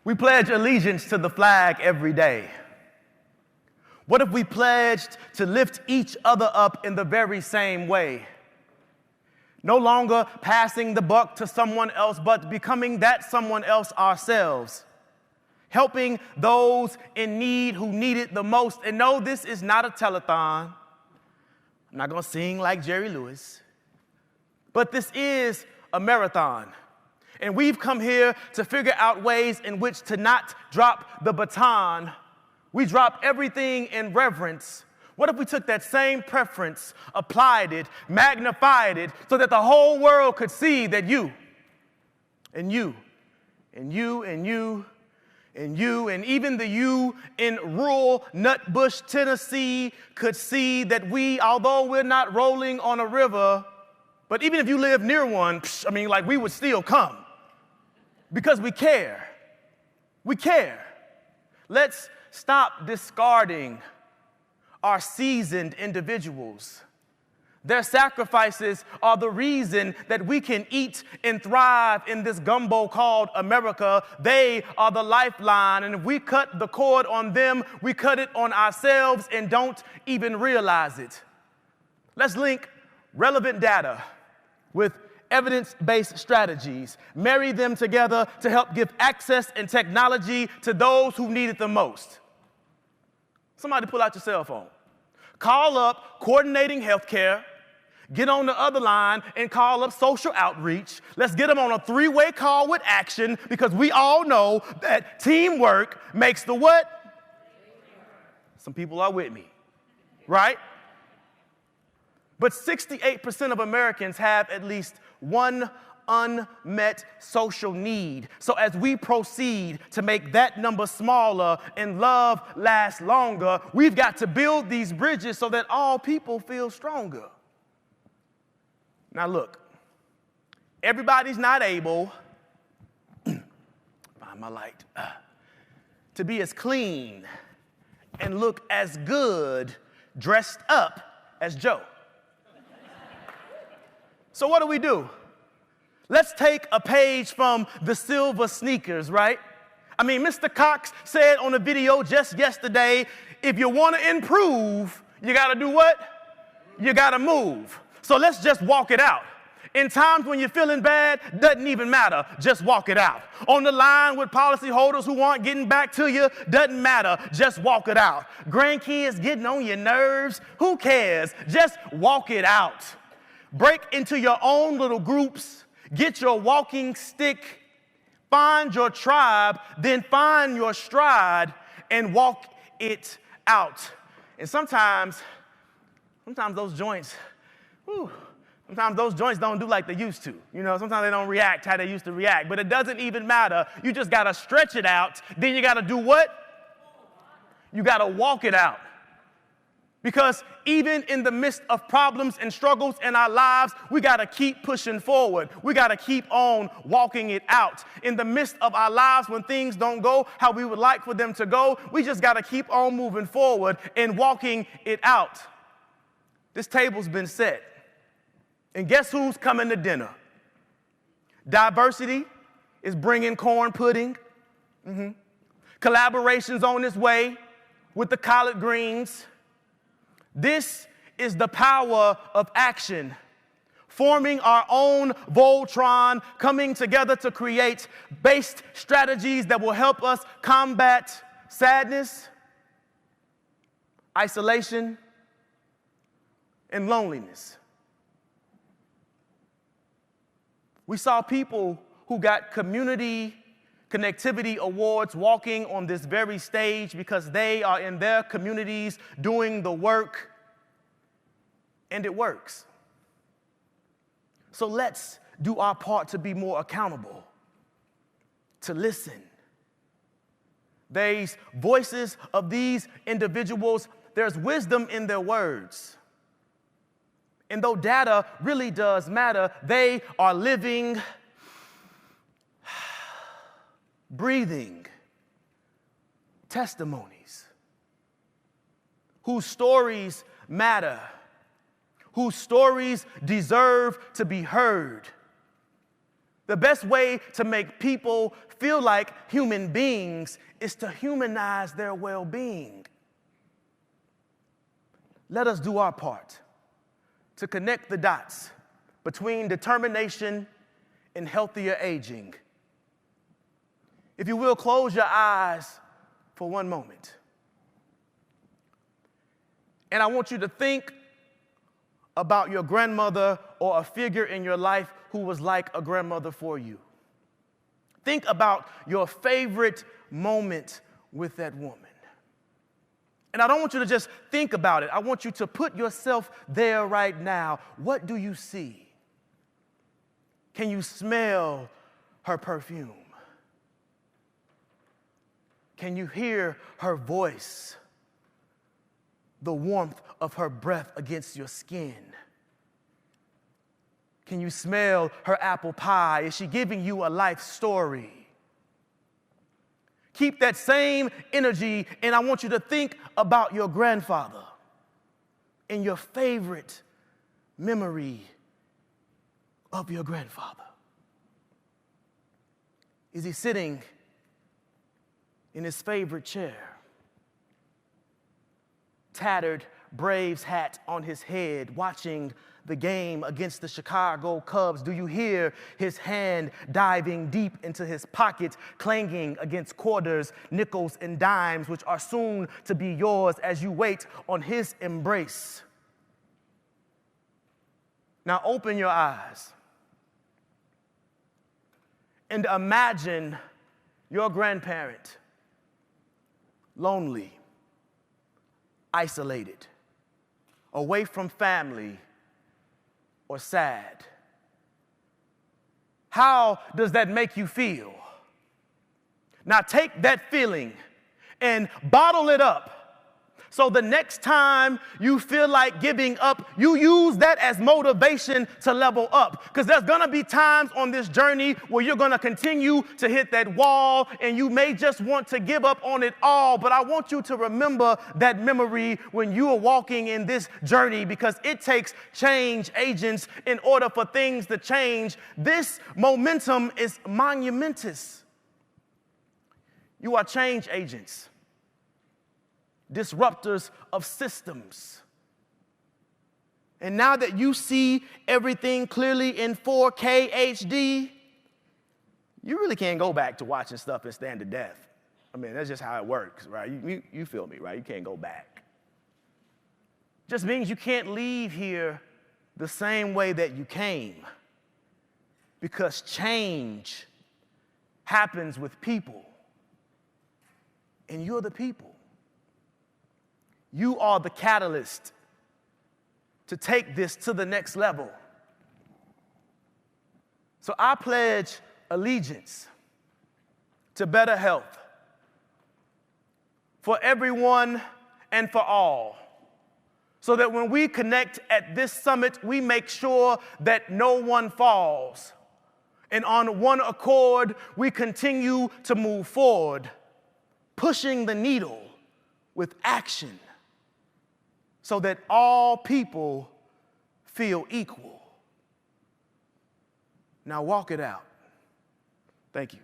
We pledge allegiance to the flag every day. What if we pledged to lift each other up in the very same way? No longer passing the buck to someone else, but becoming that someone else ourselves. Helping those in need who need it the most. And no, this is not a telethon. I'm not going to sing like Jerry Lewis. But this is a marathon. And we've come here to figure out ways in which to not drop the baton. We drop everything in reverence. What if we took that same preference, applied it, magnified it, so that the whole world could see that you, and you, and you, and you, and you, and even the you in rural Nutbush, Tennessee, could see that we, although we're not rolling on a river, but even if you live near one, we would still come. Because we care. We care. Let's stop discarding our seasoned individuals. Their sacrifices are the reason that we can eat and thrive in this gumbo called America. They are the lifeline, and if we cut the cord on them, we cut it on ourselves and don't even realize it. Let's link relevant data with evidence-based strategies, marry them together to help give access and technology to those who need it the most. Somebody pull out your cell phone. Call up coordinating healthcare, get on the other line and call up social outreach. Let's get them on a three-way call with action, because we all know that teamwork makes the what? Some people are with me, right? But 68% of Americans have at least one unmet social need. So as we proceed to make that number smaller and love last longer, we've got to build these bridges so that all people feel stronger. Now look, everybody's not able, find my light, to be as clean and look as good dressed up as Joe. So what do? Let's take a page from the silver sneakers, right? Mr. Cox said on a video just yesterday, if you want to improve, you got to do what? You got to move. So let's just walk it out. In times when you're feeling bad, doesn't even matter. Just walk it out. On the line with policyholders who aren't getting back to you, doesn't matter. Just walk it out. Grandkids getting on your nerves, who cares? Just walk it out. Break into your own little groups. Get your walking stick. Find your tribe. Then find your stride and walk it out. And sometimes those joints, sometimes those joints don't do like they used to. Sometimes they don't react how they used to react. But it doesn't even matter. You just got to stretch it out. Then you got to do what? You got to walk it out. Because even in the midst of problems and struggles in our lives, we got to keep pushing forward. We got to keep on walking it out. In the midst of our lives, when things don't go how we would like for them to go, we just got to keep on moving forward and walking it out. This table's been set. And guess who's coming to dinner? Diversity is bringing corn pudding. Collaboration's on its way with the collard greens. This is the power of action. Forming our own Voltron, coming together to create based strategies that will help us combat sadness, isolation, and loneliness. We saw people who got community connectivity awards walking on this very stage because they are in their communities doing the work, and it works. So let's do our part to be more accountable, to listen. These voices of these individuals, there's wisdom in their words. And though data really does matter, they are living, breathing testimonies whose stories matter, whose stories deserve to be heard. The best way to make people feel like human beings is to humanize their well-being. Let us do our part to connect the dots between determination and healthier aging. If you will, close your eyes for one moment. And I want you to think about your grandmother or a figure in your life who was like a grandmother for you. Think about your favorite moment with that woman. And I don't want you to just think about it. I want you to put yourself there right now. What do you see? Can you smell her perfume? Can you hear her voice? The warmth of her breath against your skin? Can you smell her apple pie? Is she giving you a life story? Keep that same energy, and I want you to think about your grandfather and your favorite memory of your grandfather. Is he sitting in his favorite chair? Tattered Braves hat on his head, watching the game against the Chicago Cubs. Do you hear his hand diving deep into his pocket, clanging against quarters, nickels, and dimes, which are soon to be yours as you wait on his embrace? Now open your eyes and imagine your grandparent lonely, isolated, away from family, or sad. How does that make you feel? Now take that feeling and bottle it up, so the next time you feel like giving up, you use that as motivation to level up. Because there's going to be times on this journey where you're going to continue to hit that wall and you may just want to give up on it all. But I want you to remember that memory when you are walking in this journey, because it takes change agents in order for things to change. This momentum is monumentous. You are change agents, disruptors of systems. And now that you see everything clearly in 4K HD, you really can't go back to watching stuff in standard def. I mean, that's just how it works, right? You feel me, right? You can't go back. Just means you can't leave here the same way that you came, because change happens with people, and you're the people. You are the catalyst to take this to the next level. So I pledge allegiance to better health for everyone and for all, so that when we connect at this summit, we make sure that no one falls. And on one accord, we continue to move forward, pushing the needle with action, so that all people feel equal. Now walk it out. Thank you.